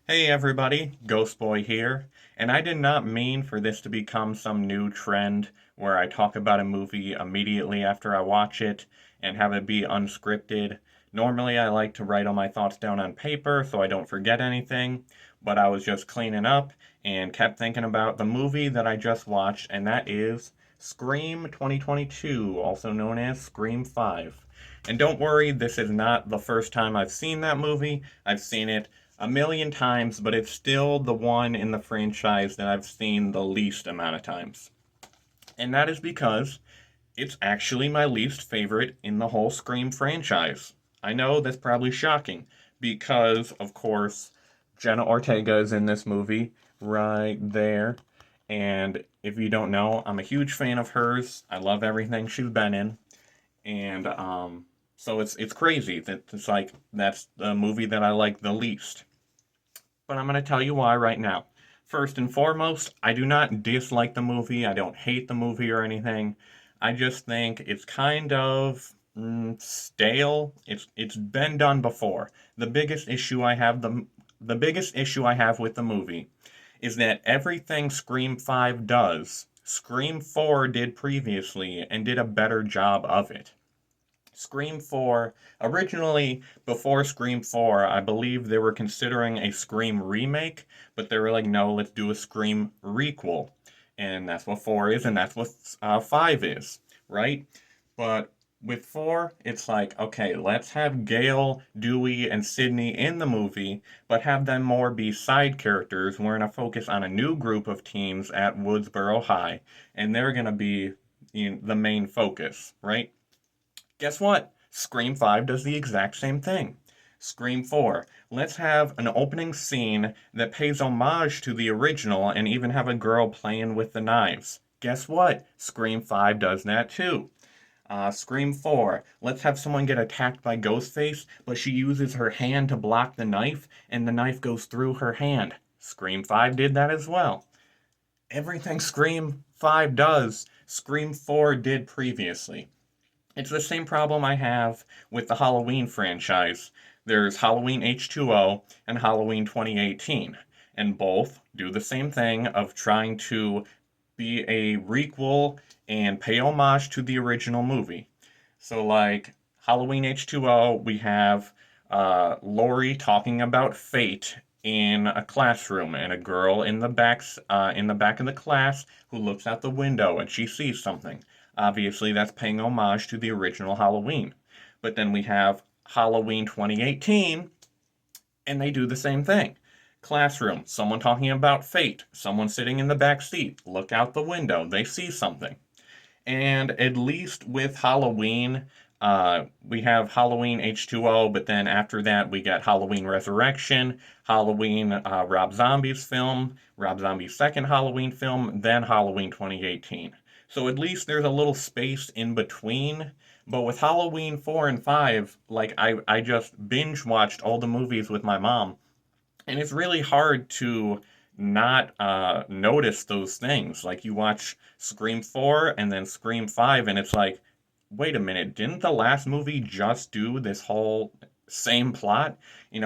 Hey everybody, Ghost Boy here, and I did not mean for this to become some new trend where I talk about a movie immediately after I watch it and have it be unscripted. Normally, I like to write all my thoughts down on paper so I don't forget anything, but I was just cleaning up and kept thinking about the movie that I just watched, and that is Scream 2022, also known as Scream 5. And don't worry, this is not the first time I've seen that movie. I've seen it a million times, but it's still the one in the franchise that I've seen the least amount of times. And that is because it's actually my least favorite in the whole Scream franchise. I know that's probably shocking because, of course, Jenna Ortega is in this movie right there. And if you don't know, I'm a huge fan of hers. I love everything she's been in. And so it's crazy that it's like that's the movie that I like the least. But I'm going to tell you why right now. First and foremost, I do not dislike the movie. I don't hate the movie or anything. I just think it's kind of stale. It's been done before. The biggest issue I have with the movie is that everything Scream 5 does, Scream 4 did previously and did a better job of it. Scream 4, originally, before Scream 4, I believe they were considering a Scream remake, but they were like, no, let's do a Scream requel. And that's what 4 is, and that's what 5 is, right? But with 4, it's like, okay, let's have Gail, Dewey, and Sydney in the movie, but have them more be side characters. We're going to focus on a new group of teens at Woodsboro High, and they're going to be the main focus, right? Guess what? Scream 5 does the exact same thing. Scream 4. Let's have an opening scene that pays homage to the original and even have a girl playing with the knives. Guess what? Scream 5 does that too. Scream 4. Let's have someone get attacked by Ghostface, but she uses her hand to block the knife, and the knife goes through her hand. Scream 5 did that as well. Everything Scream 5 does, Scream 4 did previously. It's the same problem I have with the Halloween franchise. There's Halloween H2O and Halloween 2018, and both do the same thing of trying to be a requel and pay homage to the original movie. So, like Halloween H2O, we have Laurie talking about fate in a classroom, and a girl in the back of the class who looks out the window and she sees something. Obviously, that's paying homage to the original Halloween. But then we have Halloween 2018, and they do the same thing. Classroom, someone talking about fate, someone sitting in the back seat, look out the window, they see something. And at least with Halloween, we have Halloween H2O, but then after that, we get Halloween Resurrection, Halloween Rob Zombie's film, Rob Zombie's second Halloween film, then Halloween 2018. So at least there's a little space in between. But with Halloween 4 and 5, like I just binge watched all the movies with my mom, and it's really hard to not notice those things. Like you watch Scream 4 and then Scream 5, and it's like, wait a minute, didn't the last movie just do this whole same plot?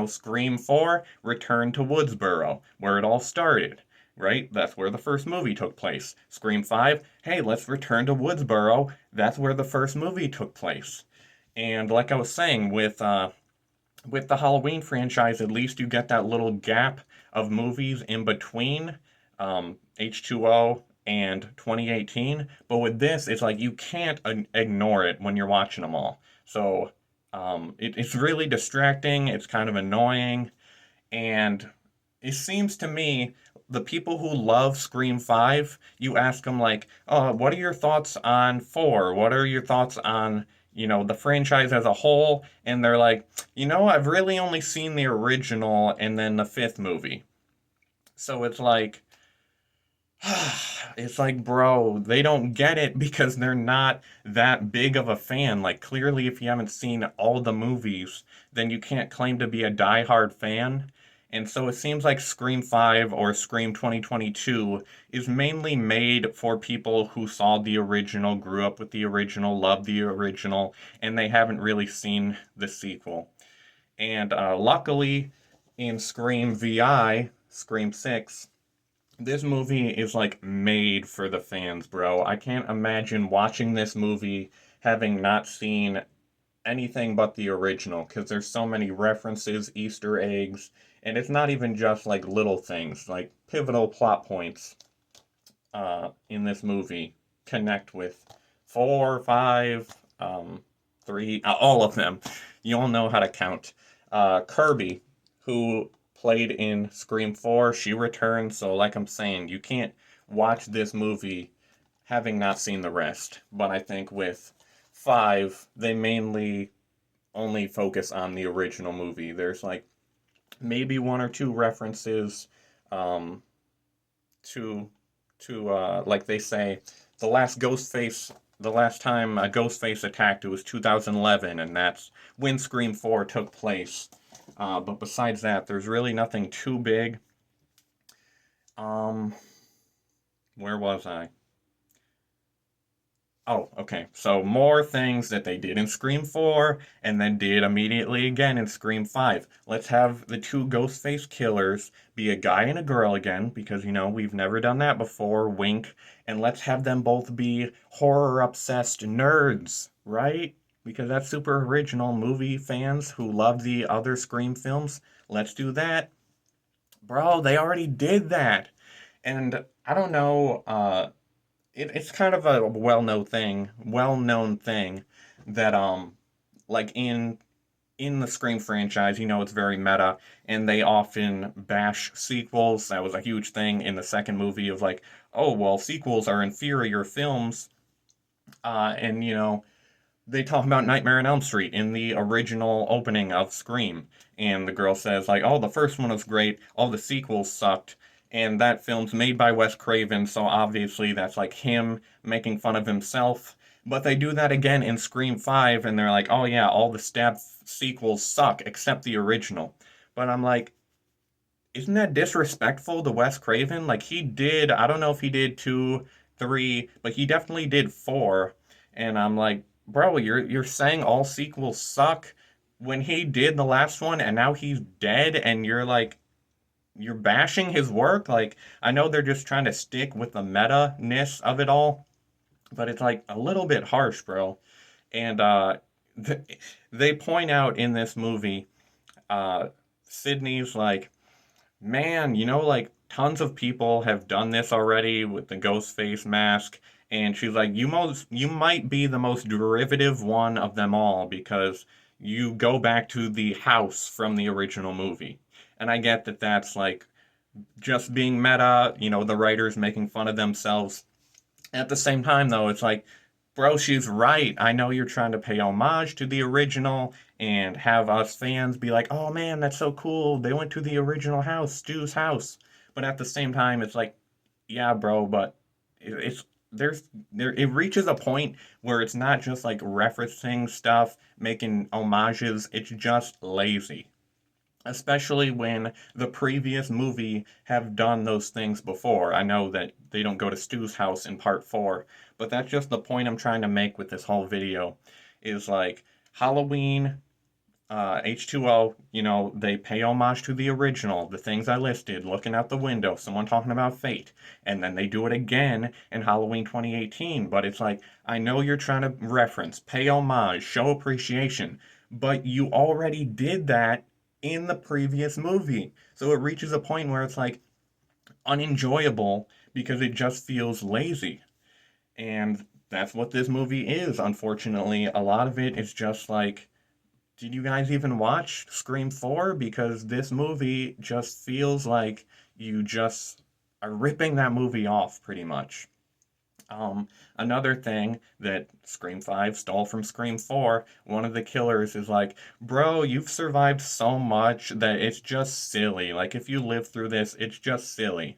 Scream 4, Return to Woodsboro, where it all started, right? That's where the first movie took place. Scream 5, hey, let's return to Woodsboro. That's where the first movie took place. And like I was saying, with the Halloween franchise, at least you get that little gap of movies in between H2O and 2018. But with this, it's like you can't ignore it when you're watching them all. So it's really distracting. It's kind of annoying. And it seems to me the people who love Scream 5, you ask them, like, oh, what are your thoughts on 4? What are your thoughts on, the franchise as a whole? And they're like, I've really only seen the original and then the fifth movie. So it's like, bro, they don't get it because they're not that big of a fan. Like, clearly, if you haven't seen all the movies, then you can't claim to be a die-hard fan. And so it seems like Scream 5 or Scream 2022 is mainly made for people who saw the original, grew up with the original, loved the original, and they haven't really seen the sequel. And luckily, in Scream VI, Scream 6, this movie is like made for the fans, bro. I can't imagine watching this movie having not seen anything but the original because there's so many references, Easter eggs, and it's not even just like little things, like pivotal plot points in this movie connect with four, five, three, all of them. You all know how to count. Kirby, who played in Scream 4, she returned. So, like I'm saying, you can't watch this movie having not seen the rest. But I think with 5, they mainly only focus on the original movie. There's like maybe one or two references um, to like they say the last Ghostface the last time a Ghostface attacked, it was 2011, and that's when Scream 4 took place. But besides that, there's really nothing too big. Um, where was I? Oh, okay. So more things that they did in Scream 4 and then did immediately again in Scream 5. Let's have the two Ghostface killers be a guy and a girl again because we've never done that before. Wink. And let's have them both be horror obsessed nerds, right? Because that's super original. Movie fans who love the other Scream films, let's do that. Bro, they already did that. And I don't know, it's kind of a well-known thing that like in the Scream franchise, it's very meta, and they often bash sequels. That was a huge thing in the second movie of like, oh well, sequels are inferior films, and they talk about Nightmare on Elm Street in the original opening of Scream, and the girl says like, "Oh, the first one was great. All the sequels sucked." And that film's made by Wes Craven, so obviously that's like him making fun of himself. But they do that again in Scream 5, and they're like, "Oh yeah, all the stab sequels suck except the original." But I'm like, isn't that disrespectful to Wes Craven? Like he did, I don't know if he did 2, 3, but he definitely did 4. And I'm like, bro, you're saying all sequels suck when he did the last one and now he's dead and you're like you're bashing his work? Like I know they're just trying to stick with the meta-ness of it all, but it's like a little bit harsh, bro. And th- they point out in this movie, Sydney's like, man, like tons of people have done this already with the ghost face mask. And she's like, you might be the most derivative one of them all because you go back to the house from the original movie. And I get that that's like just being meta, the writers making fun of themselves. At the same time, though, it's like, bro, she's right. I know you're trying to pay homage to the original and have us fans be like, oh man, that's so cool. They went to the original house, Stu's house. But at the same time, it's like, yeah, bro, but it's there it reaches a point where it's not just like referencing stuff, making homages, it's just lazy, especially when the previous movie have done those things before. I know that they don't go to Stu's house in part 4, but that's just the point I'm trying to make with this whole video is like Halloween, H2O, they pay homage to the original, the things I listed, looking out the window, someone talking about fate, and then they do it again in Halloween 2018, but it's like, I know you're trying to reference, pay homage, show appreciation, but you already did that in the previous movie. So it reaches a point where it's like unenjoyable because it just feels lazy. And that's what this movie is, unfortunately. A lot of it is just like, did you guys even watch Scream 4? Because this movie just feels like you just are ripping that movie off pretty much. Another thing that Scream 5 stole from Scream 4, one of the killers is like, bro, you've survived so much that it's just silly. Like, if you live through this, it's just silly.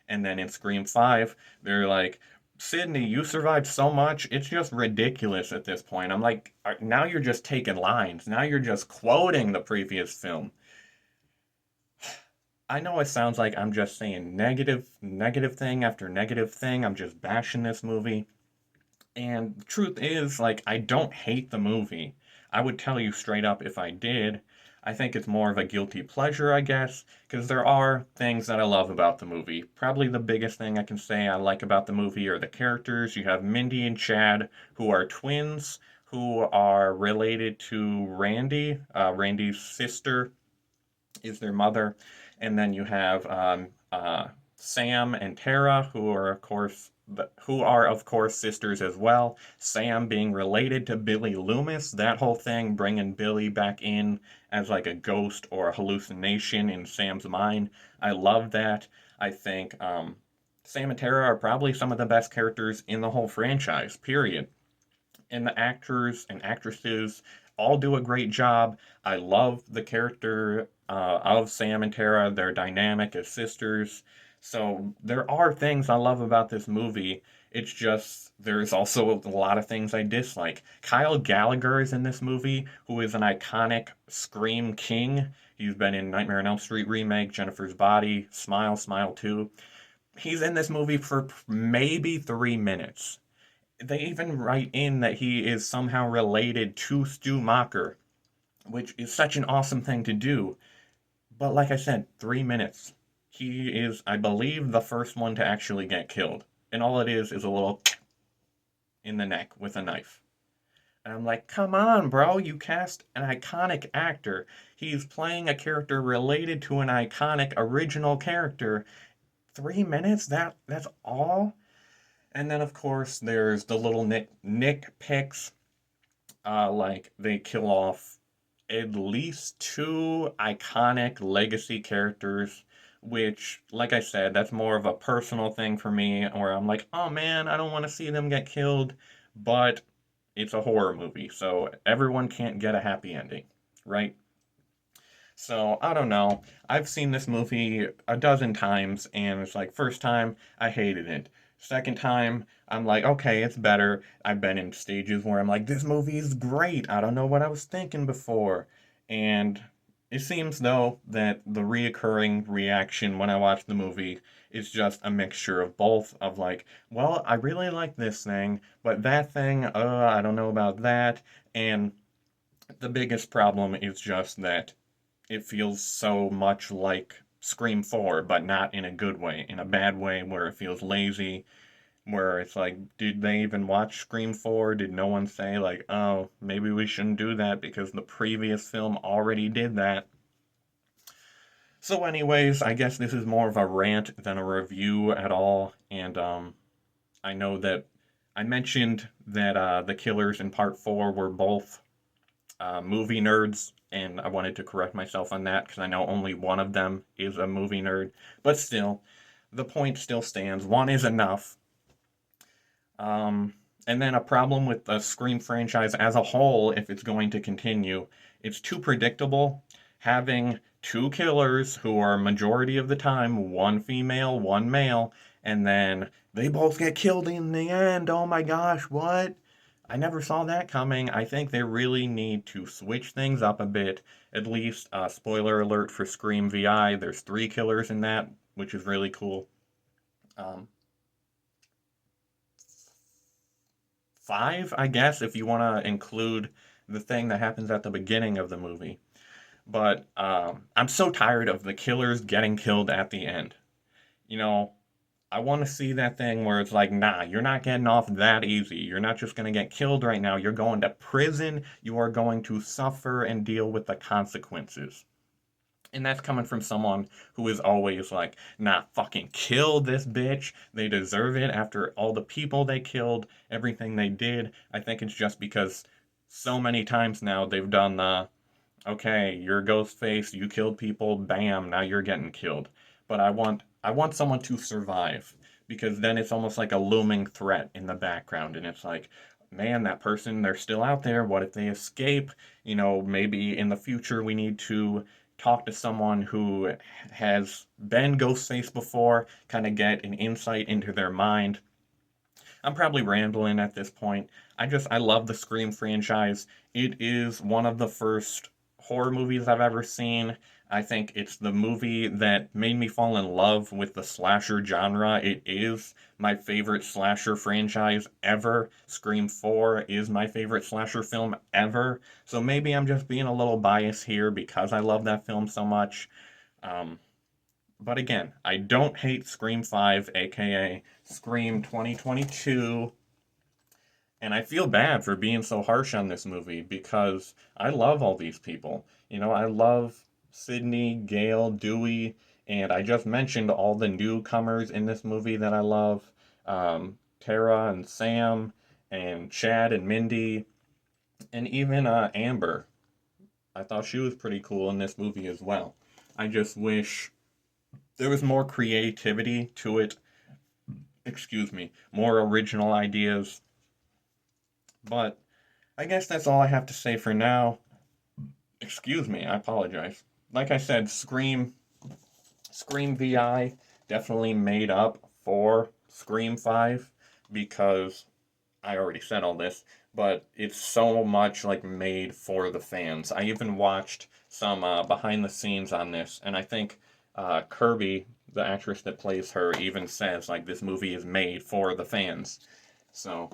And then in Scream 5, they're like, Sydney, you survived so much, it's just ridiculous at this point. I'm like, now you're just taking lines. Now you're just quoting the previous film. I know it sounds like I'm just saying negative thing after negative thing. I'm just bashing this movie. And the truth is, like, I don't hate the movie. I would tell you straight up if I did. I think it's more of a guilty pleasure, I guess, because there are things that I love about the movie. Probably the biggest thing I can say I like about the movie are the characters. You have Mindy and Chad, who are twins, who are related to Randy. Randy's sister is their mother. And then you have Sam and Tara, who are of course sisters as well. Sam being related to Billy Loomis, that whole thing, bringing Billy back in as like a ghost or a hallucination in Sam's mind. I love that. I think Sam and Tara are probably some of the best characters in the whole franchise. Period. And the actors and actresses all do a great job. I love the character of Sam and Tara, their dynamic as sisters. So there are things I love about this movie. It's just there's also a lot of things I dislike. Kyle Gallagher is in this movie, who is an iconic Scream king. He's been in Nightmare on Elm Street remake, Jennifer's Body, Smile, Smile 2. He's in this movie for maybe 3 minutes. They even write in that he is somehow related to Stu Macher, which is such an awesome thing to do. But like I said, 3 minutes. He is, I believe, the first one to actually get killed. And all it is a little in the neck with a knife. And I'm like, come on, bro, you cast an iconic actor. He's playing a character related to an iconic original character. 3 minutes? That's all? And then, of course, there's the little nitpicks, like they kill off at least two iconic legacy characters, which, like I said, that's more of a personal thing for me, where I'm like, oh man, I don't want to see them get killed, but it's a horror movie, so everyone can't get a happy ending, right? So I don't know. I've seen this movie a dozen times, and it's like, first time, I hated it. Second time, I'm like, okay, it's better. I've been in stages where I'm like, this movie is great. I don't know what I was thinking before. And it seems, though, that the reoccurring reaction when I watch the movie is just a mixture of both, of like, well, I really like this thing, but that thing, I don't know about that. And the biggest problem is just that it feels so much like Scream 4, but not in a good way, in a bad way where it feels lazy, where it's like, did they even watch Scream 4? Did no one say, like, oh, maybe we shouldn't do that because the previous film already did that? So, anyways, I guess this is more of a rant than a review at all, and I know that I mentioned that the killers in part 4 were both movie nerds, and I wanted to correct myself on that because I know only one of them is a movie nerd. But still, the point still stands. One is enough. And then a problem with the Scream franchise as a whole, if it's going to continue, it's too predictable. Having two killers who are majority of the time one female, one male, and then they both get killed in the end. Oh my gosh, what? I never saw that coming. I think they really need to switch things up a bit. At least, spoiler alert for Scream VI, there's three killers in that, which is really cool. Um, Five, I guess, if you want to include the thing that happens at the beginning of the movie. But I'm so tired of the killers getting killed at the end. You know, I want to see that thing where it's like, nah, you're not getting off that easy. You're not just going to get killed right now. You're going to prison. You are going to suffer and deal with the consequences. And that's coming from someone who is always like, nah, fucking kill this bitch. They deserve it after all the people they killed, everything they did. I think it's just because so many times now they've done the, okay, you're Ghostface, you killed people, bam, now you're getting killed. But I want someone to survive because then it's almost like a looming threat in the background, and it's like, man, that person, they're still out there. What if they escape? Maybe in the future we need to talk to someone who has been Ghostface before, kind of get an insight into their mind. I'm probably rambling at this point. I love the Scream franchise. It is one of the first horror movies I've ever seen. I think it's the movie that made me fall in love with the slasher genre. It is my favorite slasher franchise ever. Scream 4 is my favorite slasher film ever. So maybe I'm just being a little biased here because I love that film so much. Um, but again, I don't hate Scream 5, aka Scream 2022. And I feel bad for being so harsh on this movie because I love all these people. You know, I love Sydney, Gail, Dewey, and I just mentioned all the newcomers in this movie that I love. Tara and Sam, and Chad and Mindy, and even Amber. I thought she was pretty cool in this movie as well. I just wish there was more creativity to it. Excuse me, more original ideas. But I guess that's all I have to say for now. Excuse me, I apologize. Like I said, Scream VI definitely made up for Scream 5 because I already said all this, but it's so much like made for the fans. I even watched some behind the scenes on this, and I think Kirby, the actress that plays her, even says like this movie is made for the fans. So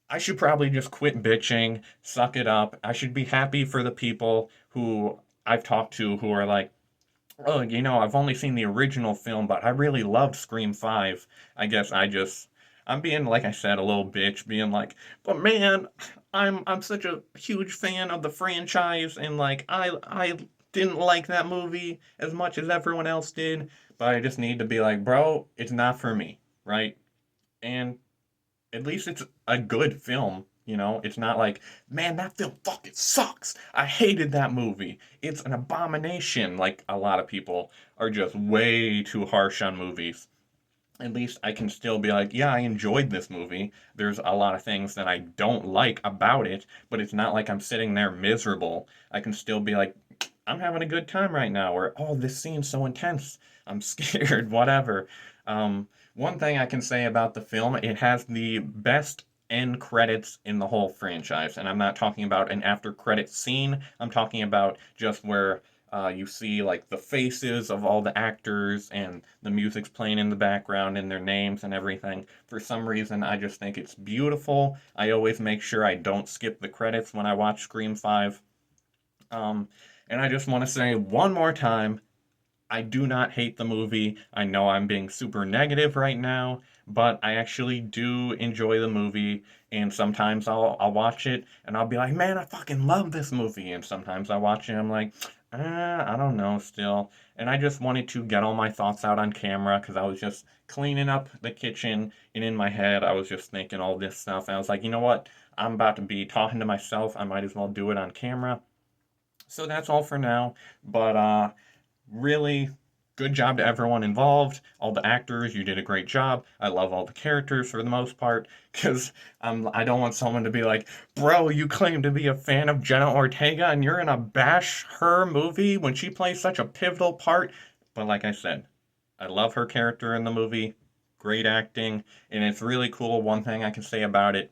I should probably just quit bitching, suck it up. I should be happy for the people who I've talked to who are like, oh, I've only seen the original film, but I really loved Scream 5. I guess I'm being, like I said, a little bitch, being like, but man, I'm such a huge fan of the franchise, and like, I didn't like that movie as much as everyone else did, but I just need to be like, bro, it's not for me, right? And at least it's a good film. It's not like, man, that film fucking sucks. I hated that movie. It's an abomination. Like a lot of people are just way too harsh on movies. At least I can still be like, yeah, I enjoyed this movie. There's a lot of things that I don't like about it, but it's not like I'm sitting there miserable. I can still be like, I'm having a good time right now, or, oh, this scene's so intense. I'm scared, whatever. One thing I can say about the film, it has the best end credits in the whole franchise. And I'm not talking about an after credit scene, I'm talking about just where you see like the faces of all the actors and the music's playing in the background and their names and everything. For some reason, I just think it's beautiful. I always make sure I don't skip the credits when I watch Scream 5. Um, and I just want to say one more time, I do not hate the movie. I know I'm being super negative right now, but I actually do enjoy the movie. And sometimes I'll watch it and I'll be like, man, I fucking love this movie. And sometimes I watch it and I'm like, I don't know still. And I just wanted to get all my thoughts out on camera because I was just cleaning up the kitchen, and in my head I was just thinking all this stuff. And I was like, you know what? I'm about to be talking to myself. I might as well do it on camera. So that's all for now. But really good job to everyone involved, all the actors. You did a great job. I love all the characters for the most part because I don't want someone to be like, bro, you claim to be a fan of Jenna Ortega and you're gonna bash her movie when she plays such a pivotal part. But like I said, I love her character in the movie. Great acting, and it's really cool. One thing I can say about it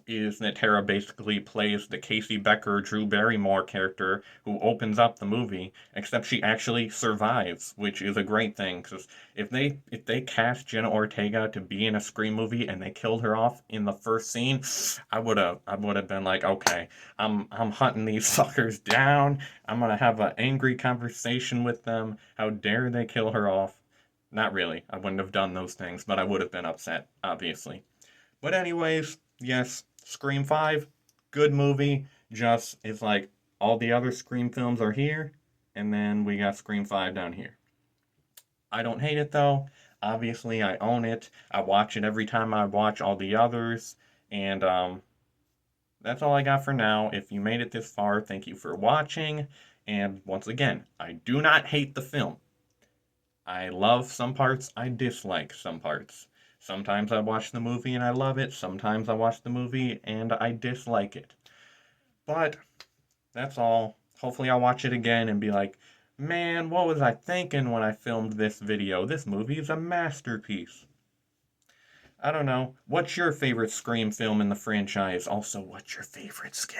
is that Tara basically plays the Casey Becker Drew Barrymore character who opens up the movie, except she actually survives, which is a great thing because if they cast Jenna Ortega to be in a Scream movie and they killed her off in the first scene, I would have been like, okay, I'm hunting these suckers down. I'm gonna have an angry conversation with them. How dare they kill her off? Not really. I wouldn't have done those things, but I would have been upset, obviously. But anyways, yes, Scream 5, good movie. Just it's like all the other Scream films are here, and then we got Scream 5 down here. I don't hate it though. Obviously, I own it. I watch it every time I watch all the others, and that's all I got for now. If you made it this far, thank you for watching. And once again, I do not hate the film. I love some parts, I dislike some parts. Sometimes I watch the movie and I love it, sometimes I watch the movie and I dislike it. But that's all. Hopefully, I'll watch it again and be like, man, what was I thinking when I filmed this video? This movie is a masterpiece. I don't know. What's your favorite Scream film in the franchise? Also, what's your favorite scare?